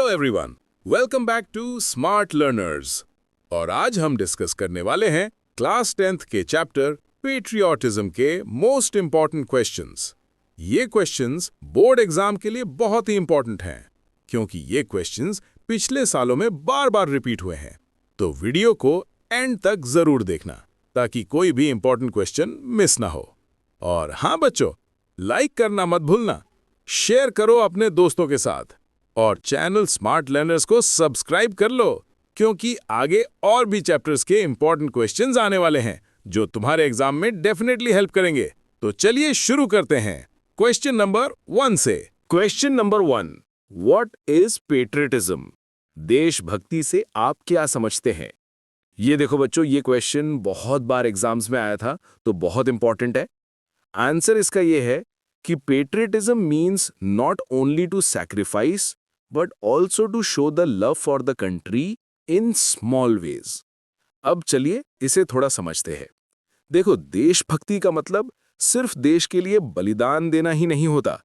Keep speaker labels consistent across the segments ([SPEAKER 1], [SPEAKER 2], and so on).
[SPEAKER 1] Hello everyone, welcome back to smart learners. और आज हम डिस्कस करने वाले हैं क्लास 10th के चैप्टर पेट्रियोटिज्म के मोस्ट इंपॉर्टेंट क्वेश्चंस। ये क्वेश्चंस बोर्ड एग्जाम के लिए बहुत ही इंपॉर्टेंट हैं, क्योंकि ये क्वेश्चंस पिछले सालों में बार बार रिपीट हुए हैं। तो वीडियो को एंड तक जरूर देखना ताकि कोई भी इंपॉर्टेंट क्वेश्चन मिस ना हो। और हाँ बच्चों, लाइक करना मत भूलना, शेयर करो अपने दोस्तों के साथ और चैनल स्मार्ट लर्नर्स को सब्सक्राइब कर लो, क्योंकि आगे और भी चैप्टर्स के इंपॉर्टेंट क्वेश्चंस आने वाले हैं जो तुम्हारे एग्जाम में डेफिनेटली हेल्प करेंगे। तो चलिए शुरू करते हैं क्वेश्चन नंबर 1 से। Question number 1, what is patriotism? देशभक्ति से आप क्या समझते हैं? ये देखो बच्चों, ये क्वेश्चन बहुत बार एग्जाम्स में आया था, तो बहुत इंपॉर्टेंट है। आंसर इसका ये है कि patriotism means not only to sacrifice but also to show the love for the country in small ways. अब चलिए इसे थोड़ा समझते हैं। देखो, देशभक्ति का मतलब सिर्फ देश के लिए बलिदान देना ही नहीं होता,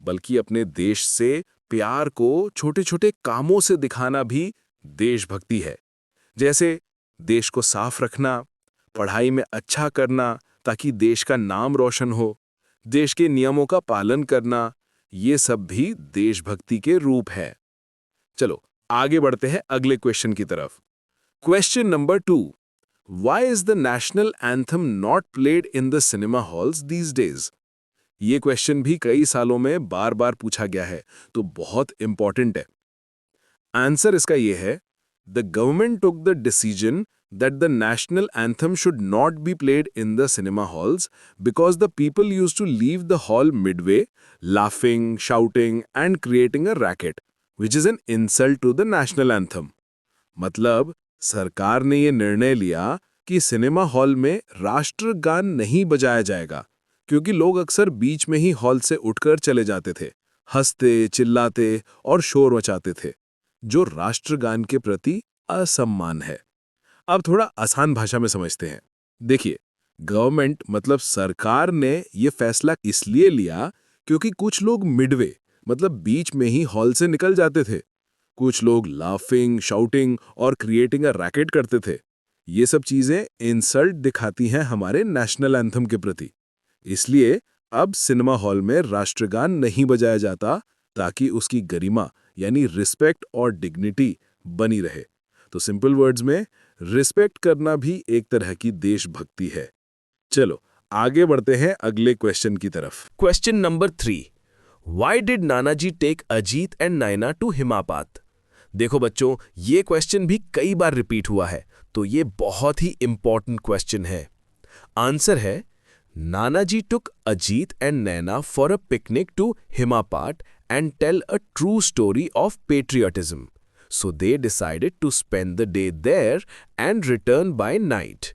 [SPEAKER 1] बल्कि अपने देश से प्यार को छोटे छोटे कामों से दिखाना भी देशभक्ति है। जैसे देश को साफ रखना, पढ़ाई में अच्छा करना ताकि देश का नाम रोशन हो, देश के नियमों का पालन करना, ये सब भी देशभक्ति के रूप है। चलो आगे बढ़ते हैं अगले क्वेश्चन की तरफ। Question number 2, why is the national anthem not played in the cinema halls these days? ये क्वेश्चन भी कई सालों में बार बार पूछा गया है, तो बहुत इंपॉर्टेंट है। आंसर इसका ये है, the government took the decision that the national anthem should not be played in the cinema halls because the people used to leave the hall midway, laughing, shouting and creating a racket, which is an insult to the national anthem. मतलब सरकार ने ये निर्णय लिया कि cinema hall में राष्ट्रगान नहीं बजाया जाएगा, क्योंकि लोग अक्सर बीच में ही हॉल से उठकर चले जाते थे, हंसते, चिल्लाते और शोर मचाते थे, जो राष्ट्रगान के प्रति असम्मान है। अब थोड़ा आसान भाषा में समझते हैं। देखिए, गवर्नमेंट मतलब सरकार ने ये फैसला इसलिए लिया क्योंकि कुछ लोग मिडवे मतलब बीच में ही हॉल से निकल जाते थे। कुछ लोग लाफिंग, शाउटिंग और क्रिएटिंग अ रैकेट करते थे। ये सब चीजें इंसल्ट दिखाती हैं हमारे नेशनल एंथम के प्रति। इसलिए अब सिनेमा हॉल में राष्ट्रगान नहीं बजाया जाता, ताकि उसकी गरिमा यानी रिस्पेक्ट और डिग्निटी बनी रहे। तो सिंपल वर्ड्स में, रिस्पेक्ट करना भी एक तरह की देशभक्ति है। चलो आगे बढ़ते हैं अगले क्वेश्चन की तरफ।
[SPEAKER 2] Question number 3, why did Nanaji take Ajit and Naina to Himapat? देखो बच्चों, ये क्वेश्चन भी कई बार रिपीट हुआ है, तो ये बहुत ही इंपॉर्टेंट क्वेश्चन है। आंसर है, Nanaji took Ajit and Naina for a picnic to Himapat and tell a true story of patriotism. So they decided to spend the day there and return by night.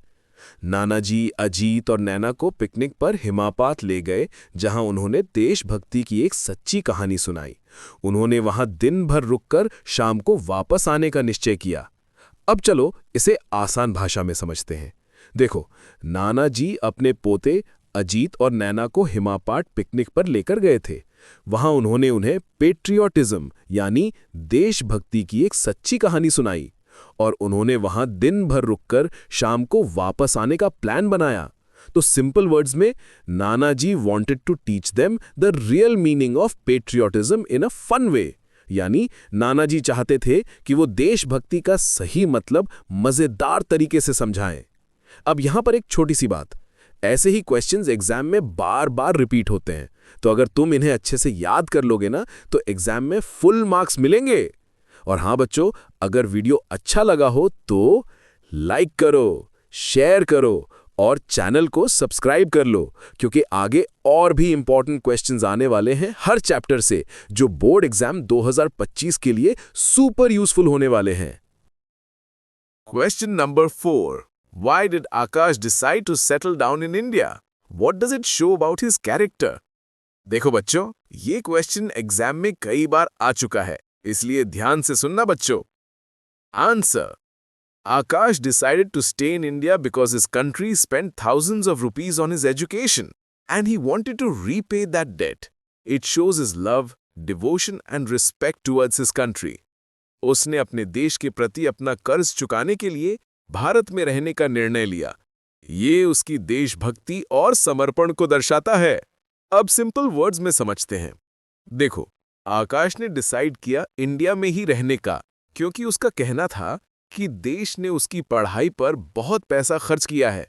[SPEAKER 2] नानाजी अजीत और नैना को पिकनिक पर हिमापात ले गए, जहां उन्होंने देशभक्ति की एक सच्ची कहानी सुनाई। उन्होंने वहां दिन भर रुककर शाम को वापस आने का निश्चय किया। अब चलो इसे आसान भाषा में समझते हैं। देखो, नानाजी अपने पोते अजीत और नैना को हिमापाट पिकनिक पर लेकर गए थे। वहां उन्होंने उन्हें पेट्रियोटिज्म यानी देशभक्ति की एक सच्ची कहानी सुनाई, और उन्होंने वहां दिन भर रुककर शाम को वापस आने का प्लान बनाया। तो सिंपल वर्ड्स में, Nanaji wanted to teach them the real meaning of patriotism in a fun way. यानी नानाजी चाहते थे कि वो देशभक्ति का सही मतलब मजेदार तरीके से समझाएं। अब यहां पर एक छोटी सी बात, ऐसे ही क्वेश्चंस एग्जाम में बार बार रिपीट होते हैं, तो अगर तुम इन्हें अच्छे से याद कर लोगे ना, तो एग्जाम में फुल मार्क्स मिलेंगे। और हाँ बच्चों, अगर वीडियो अच्छा लगा हो तो लाइक करो, शेयर करो और चैनल को सब्सक्राइब कर लो, क्योंकि आगे और भी इंपॉर्टेंट क्वेश्चंस आने वाले हैं हर चैप्टर से, जो बोर्ड एग्जाम 2025 के लिए सुपर यूजफुल होने वाले हैं।
[SPEAKER 1] Question number 4, why did Akash decide to settle down in India? What does it show about his character? देखो बच्चों, ये क्वेश्चन एग्जाम में कई बार आ चुका है, इसलिए ध्यान से सुनना बच्चों। Answer, Akash decided to stay in India because his country spent thousands of rupees on his education and he wanted to repay that debt. It shows his love, devotion and respect towards his country.
[SPEAKER 2] उसने अपने देश के प्रति अपना कर्ज चुकाने के लिए भारत में रहने का निर्णय लिया। ये उसकी देशभक्ति और समर्पण को दर्शाता है। अब सिंपल वर्ड्स में समझते हैं। देखो, आकाश ने डिसाइड किया इंडिया में ही रहने का, क्योंकि उसका कहना था कि देश ने उसकी पढ़ाई पर बहुत पैसा खर्च किया है,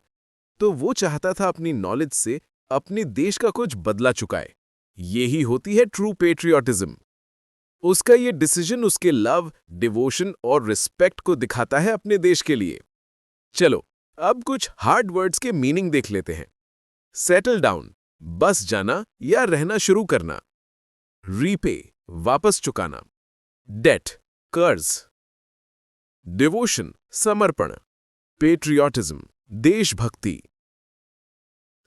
[SPEAKER 2] तो वो चाहता था अपनी नॉलेज से अपने देश का कुछ बदला चुकाए। यही होती है ट्रू पेट्रियोटिज्म। उसका ये डिसीजन उसके लव, डिवोशन और रिस्पेक्ट को दिखाता है अपने देश के लिए। चलो, अब कुछ हार्ड वर्ड्स के मीनिंग देख लेते हैं। सेटल डाउन, बस जाना या रहना शुरू करना। रीपे, वापस चुकाना। डेट, कर्ज। डिवोशन, समर्पण। पेट्रियोटिज्म, देशभक्ति।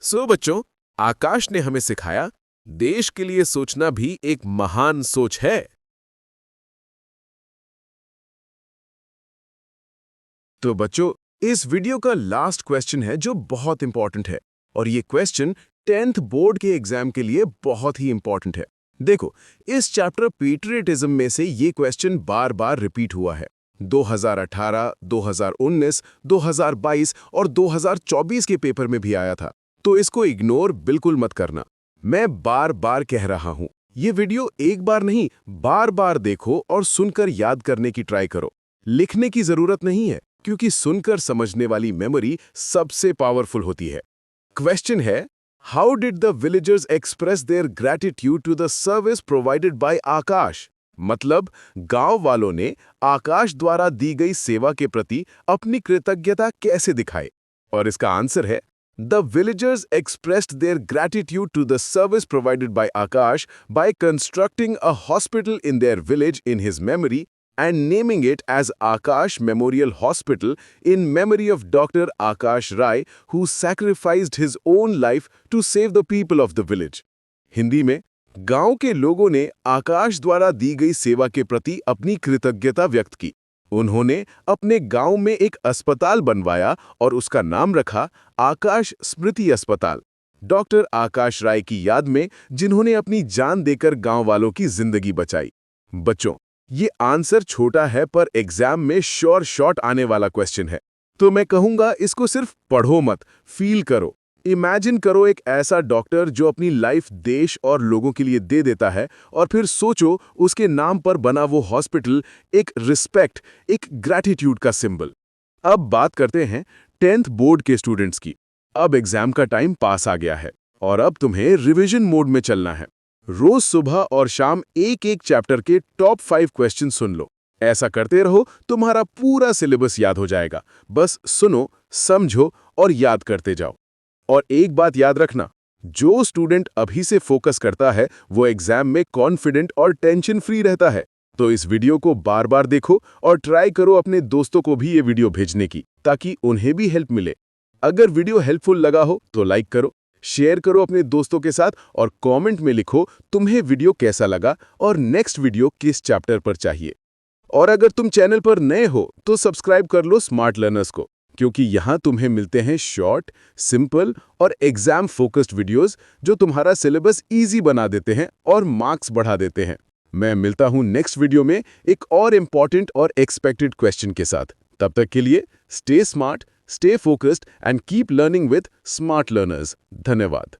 [SPEAKER 2] सो बच्चों, आकाश ने हमें सिखाया देश के लिए सोचना भी एक महान सोच है।
[SPEAKER 1] तो बच्चों, इस वीडियो का लास्ट क्वेश्चन है जो बहुत इंपॉर्टेंट है, और ये क्वेश्चन 10th बोर्ड के एग्जाम के लिए बहुत ही इंपॉर्टेंट है। देखो, इस चैप्टर पेट्रियटिज्म में से ये क्वेश्चन बार बार रिपीट हुआ है। 2018, 2019, 2022 और 2024 के पेपर में भी आया था, तो इसको इग्नोर बिल्कुल मत करना। मैं बार बार कह रहा हूं, ये वीडियो एक बार नहीं, बार बार देखो और सुनकर याद करने की ट्राई करो। लिखने की जरूरत नहीं है, क्योंकि सुनकर समझने वाली मेमोरी सबसे पावरफुल होती है। क्वेश्चन है, how did the villagers express their gratitude to the service provided by Akash? मतलब, गांव वालों ने आकाश द्वारा दी गई सेवा के प्रति अपनी कृतज्ञता कैसे दिखाए? और इसका आंसर है, The villagers expressed their gratitude to the service provided by Akash by constructing a hospital in their village in his memory and naming it as Akash Memorial Hospital in memory of Dr. Akash Rai, who sacrificed his own life to save the people of the village. Hindi में, गांव के लोगों ने आकाश द्वारा दी गई सेवा के प्रति अपनी कृतज्ञता व्यक्त की। उन्होंने अपने गांव में एक अस्पताल बनवाया और उसका नाम रखा आकाश स्मृति अस्पताल, डॉक्टर आकाश राय की याद में, जिन्होंने अपनी जान देकर गांव वालों की जिंदगी बचाई। बच्चों, ये आंसर छोटा है पर एग्जाम में श्योर शॉट आने वाला क्वेश्चन है, तो मैं कहूंगा इसको सिर्फ पढ़ो मत, फील करो। इमेजिन करो एक ऐसा डॉक्टर जो अपनी लाइफ देश और लोगों के लिए दे देता है, और फिर सोचो उसके नाम पर बना वो हॉस्पिटल एक रिस्पेक्ट, एक ग्रैटिट्यूड का सिंबल। अब बात करते हैं 10th बोर्ड के स्टूडेंट्स की। अब एग्जाम का टाइम पास आ गया है और अब तुम्हें रिवीजन मोड में चलना है। रोज सुबह और शाम एक एक चैप्टर के टॉप 5 क्वेश्चन सुन लो। ऐसा करते रहो, तुम्हारा पूरा सिलेबस याद हो जाएगा। बस सुनो, समझो और याद करते जाओ। और एक बात याद रखना, जो स्टूडेंट अभी से फोकस करता है वो एग्जाम में कॉन्फिडेंट और टेंशन फ्री रहता है। तो इस वीडियो को बार बार देखो और ट्राई करो अपने दोस्तों को भी ये वीडियो भेजने की, ताकि उन्हें भी हेल्प मिले। अगर वीडियो हेल्पफुल लगा हो तो लाइक करो, शेयर करो अपने दोस्तों के साथ और कमेंट में लिखो तुम्हें वीडियो कैसा लगा और नेक्स्ट वीडियो किस चैप्टर पर चाहिए। और अगर तुम चैनल पर नए हो तो सब्सक्राइब कर लो स्मार्ट लर्नर्स को, क्योंकि यहाँ तुम्हें मिलते हैं शॉर्ट, सिंपल और एग्जाम फोकस्ड वीडियोस जो तुम्हारा सिलेबस इजी बना देते हैं और मार्क्स बढ़ा देते हैं। मैं मिलता हूँ नेक्स्ट वीडियो में एक और इम्पॉर्टेंट और एक्सपेक्टेड क्वेश्चन के साथ। तब तक के लिए stay smart, stay focused and keep learning with smart learners. धन्यवाद।